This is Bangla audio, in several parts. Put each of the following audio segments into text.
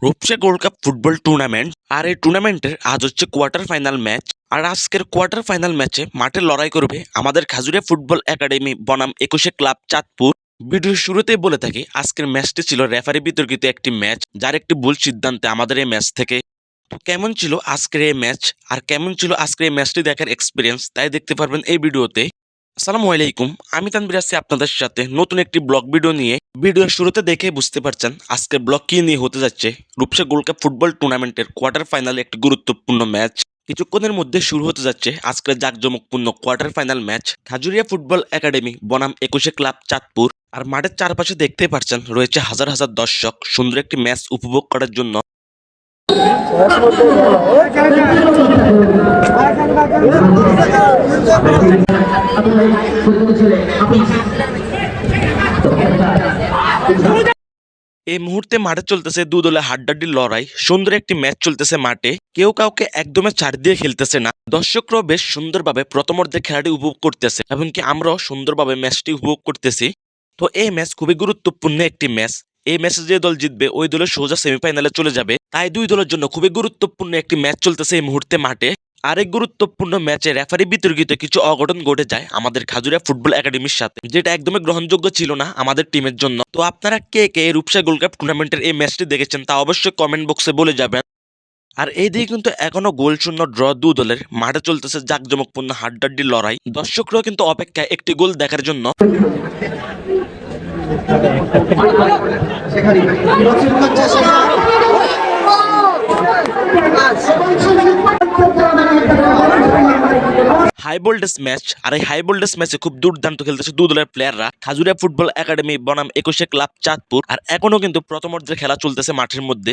Rupsa gold cup football tournament. আর এই টুর্নামেন্টের আজ হচ্ছে কোয়ার্টার ফাইনাল ম্যাচ। আর আজকের কোয়ার্টার ফাইনাল ম্যাচে মাঠে লড়াই করবে আমাদের খাজুরিয়া ফুটবল একাডেমি বনাম 21 ক্লাব চাঁদপুর। ভিডিওর শুরুতেই বলে থাকি, আজকের ম্যাচটি ছিল রেফারি বিতর্কিত একটি ম্যাচ, যার একটি ভুল সিদ্ধান্তে আমাদের এই ম্যাচ থেকে। তো কেমন ছিল আজকের এই ম্যাচ আর কেমন ছিল আজকের এই ম্যাচটি দেখার এক্সপিরিয়েন্স, তাই দেখতে পারবেন এই ভিডিওতে। আসসালামু আলাইকুম, আমি তানভীর আছি আপনাদের সাথে নতুন একটি ব্লগ ভিডিও নিয়ে। ভিডিওর শুরুতে দেখে বুঝতে পারছেন আজকের ব্লগ কি নিয়ে হতে যাচ্ছে। রূপসা গোল্ড কাপ ফুটবল টুর্নামেন্টের কোয়ার্টার ফাইনালে একটি গুরুত্বপূর্ণ ম্যাচ কিছুক্ষণের মধ্যে শুরু হতে যাচ্ছে। আজকের জাঁকজমকপূর্ণ quarter final match Khajuria football academy বনাম 21 ক্লাব চাঁদপুর। আর মাঠের চারপাশে দেখতে পাচ্ছেন রয়েছে হাজার হাজার দর্শক সুন্দর একটি ম্যাচ উপভোগ করার জন্য। এই মুহূর্তে মাঠে চলতেছে দু দলে হাড্ডাহাড্ডির লড়াই। সুন্দর একটি ম্যাচ চলতেছে মাঠে, কেউ কাউকে একদমই ছাড় দিয়ে খেলতেছে না। দর্শকরাও বেশ সুন্দরভাবে প্রথমার্ধের খেলাটি উপভোগ করতেছে, এমনকি আমরাও সুন্দরভাবে ম্যাচটি উপভোগ করতেছি। তো এই ম্যাচ খুবই গুরুত্বপূর্ণ একটি ম্যাচ। এই ম্যাচে যে দল জিতবে ওই দলের সোজা সেমিফাইনালে চলে যাবে। তাই দুই দলের জন্য খুবই গুরুত্বপূর্ণ একটি ম্যাচ চলতেছে এই মুহূর্তে মাঠে। আরেক গুরুত্বপূর্ণ ম্যাচে রেফারি বিতর্কিত কিছু অঘটন ঘটে যায় আমাদের খাজুরিয়া ফুটবল একাডেমির সাথে, যেটা একদমই গ্রহণযোগ্য ছিল না আমাদের টিমের জন্য। তো আপনারা কে কে রূপসা গোল্ড কাপ টুর্নামেন্টের এই ম্যাচটি দেখেছেন তা অবশ্যই কমেন্ট বক্সে বলে যাবেন। আর এইদিকে কিন্তু এখনো গোল শূন্য ড্র দু দলের। মাঠে চলতেছে জাঁকজমকপূর্ণ হাড্ডাহাড্ডি লড়াই। দর্শকরাও কিন্তু অপেক্ষায় একটি গোল দেখার জন্য। High voltage match. আর এই হাই ভোল্টেজ ম্যাচে খুব দুর্দান্ত খেলতেছে দু দলের প্লেয়াররা, খাজুরিয়া ফুটবল একাডেমি বনাম 21 ক্লাব চাঁদপুর। আর এখনো কিন্তু প্রথমার্ধের খেলা চলতেছে মাঠের মধ্যে।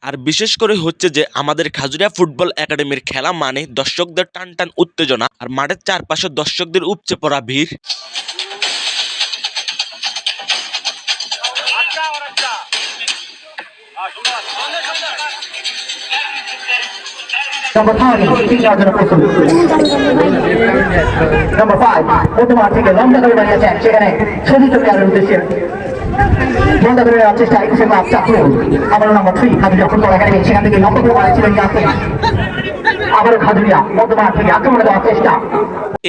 আর বিশেষ করে হচ্ছে যে আমাদের খাজুরিয়া ফুটবল একাডেমির খেলা মানে দর্শকদের টান টান উত্তেজনা, আর মাঠের চারপাশে দর্শকদের উপচে পড়া ভিড়। Number 5, বর্তমান থেকে লম্বা করে দাঁড়িয়ে আছেন, সেখানে সতীর্থ প্লেয়ারের উদ্দেশ্যে লম্বা করে নেওয়ার চেষ্টা 21 ক্লাব চাঁদপুর। আবারও নাম্বার 3 খাজুরিয়া ফুটবল একাডেমি, সেখান থেকে লম্বা করে মারেছিলেন ইয়াসিন। আবারও খাজুরিয়া বর্তমান থেকে আক্রমণ দেওয়ার চেষ্টা।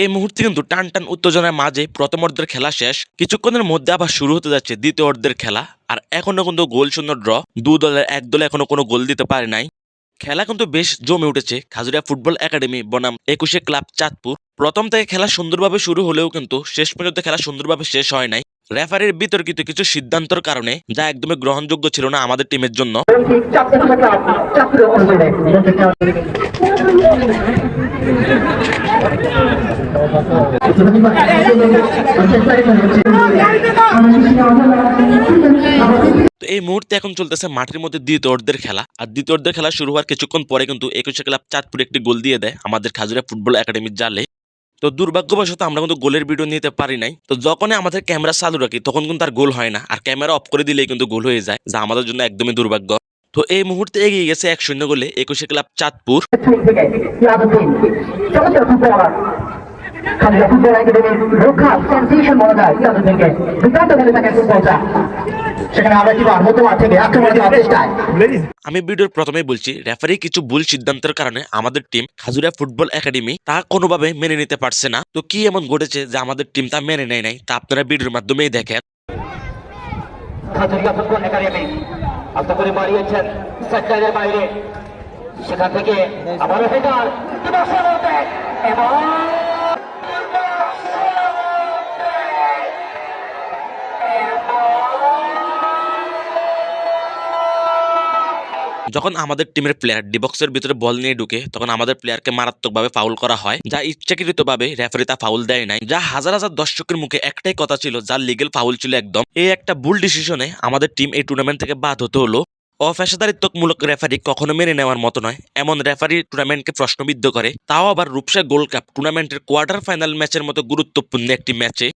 এই মুহূর্তে কিন্তু টান টান উত্তেজনার মাঝে প্রথমার্ধের খেলা শেষ। কিছুক্ষণের মধ্যে আবার শুরু হতে যাচ্ছে দ্বিতীয় অর্ধের খেলা। আর এখনো কিন্তু গোল শূন্য ড্র, দু দলের এক দলে এখনো কোনো গোল দিতে পারে নাই। খেলা কিন্তু বেশ জমে উঠেছে খাজুরিয়া ফুটবল একাডেমি বনাম 21 ক্লাব চাঁদপুর। প্রথম থেকে খেলা সুন্দরভাবে শুরু হলেও কিন্তু শেষ পর্যন্ত খেলা সুন্দরভাবে শেষ হয় নাই রেফারির বিতর্কিত কিছু সিদ্ধান্তের কারণে, যা একদমই গ্রহণযোগ্য ছিল না আমাদের টিমের জন্য। এই মুহূর্তে এখন চলতেছে মাঠের মধ্যে দ্বিতীয় অর্ধের খেলা। আর দ্বিতীয় অর্ধের খেলা শুরু হওয়ার কিছুক্ষণ পরে কিন্তু 21 ক্লাব চাঁদপুর একটি গোল দিয়ে দেয় আমাদের খাজুরিয়া ফুটবল একাডেমির জালে। তো দুর্ভাগ্যবশত আমরা কিন্তু গোলের ভিডিও নিতে পারি নাই। তো যখনই আমাদের ক্যামেরা চালু রাখি তখন কিন্তু আর গোল হয় না, আর ক্যামেরা অফ করে দিলেই কিন্তু গোল হয়ে যায়, যা আমাদের জন্য একদমই দুর্ভাগ্য। তো এই মুহূর্তে এগিয়ে গেছে 1-0 গোলে 21 ক্লাব চাঁদপুর। আমি ভিডিওর প্রথমেই বলছি, রেফারি কিছু ভুল সিদ্ধান্তের কারণে আমাদের টিম খাজুরিয়া ফুটবল একাডেমি তা কোনোভাবে মেনে নিতে পারছে না। তো কি এমন ঘটেছে যে আমাদের টিম তা মেনে নেয় নাই, তা আপনারা ভিডিওর মাধ্যমেই দেখেন। খাজুরিয়া ফুটবল একাডেমি আস্তে করে মারিয়েছেন সেক্টরের বাইরে, সেখান থেকে আবারও হেডার এবং যখন আমাদের টিমের প্লেয়ার ডিবক্সের ভিতরে বল নিয়ে ঢুকে তখন আমাদের প্লেয়ারকে মারাত্মকভাবে ফাউল করা হয়, যা ইচ্ছাকৃতভাবে রেফারি তা ফাউল দেয় নাই। যা হাজার হাজার দর্শকের মুখে একটাই কথা ছিল, যা লিগেল ফাউল ছিল একদম। এই একটা ভুল ডিসিশনে আমাদের টিম এই টুর্নামেন্ট থেকে বাদ হতে হলো। অপেশাদারিত্বমূলক রেফারি কখনো মেনে নেওয়ার মতো নয়। এমন রেফারি টুর্নামেন্টকে প্রশ্নবিদ্ধ করে, তাও আবার রূপসা গোল্ড কাপ টুর্নামেন্টের কোয়ার্টার ফাইনাল ম্যাচের মতো গুরুত্বপূর্ণ একটি ম্যাচে।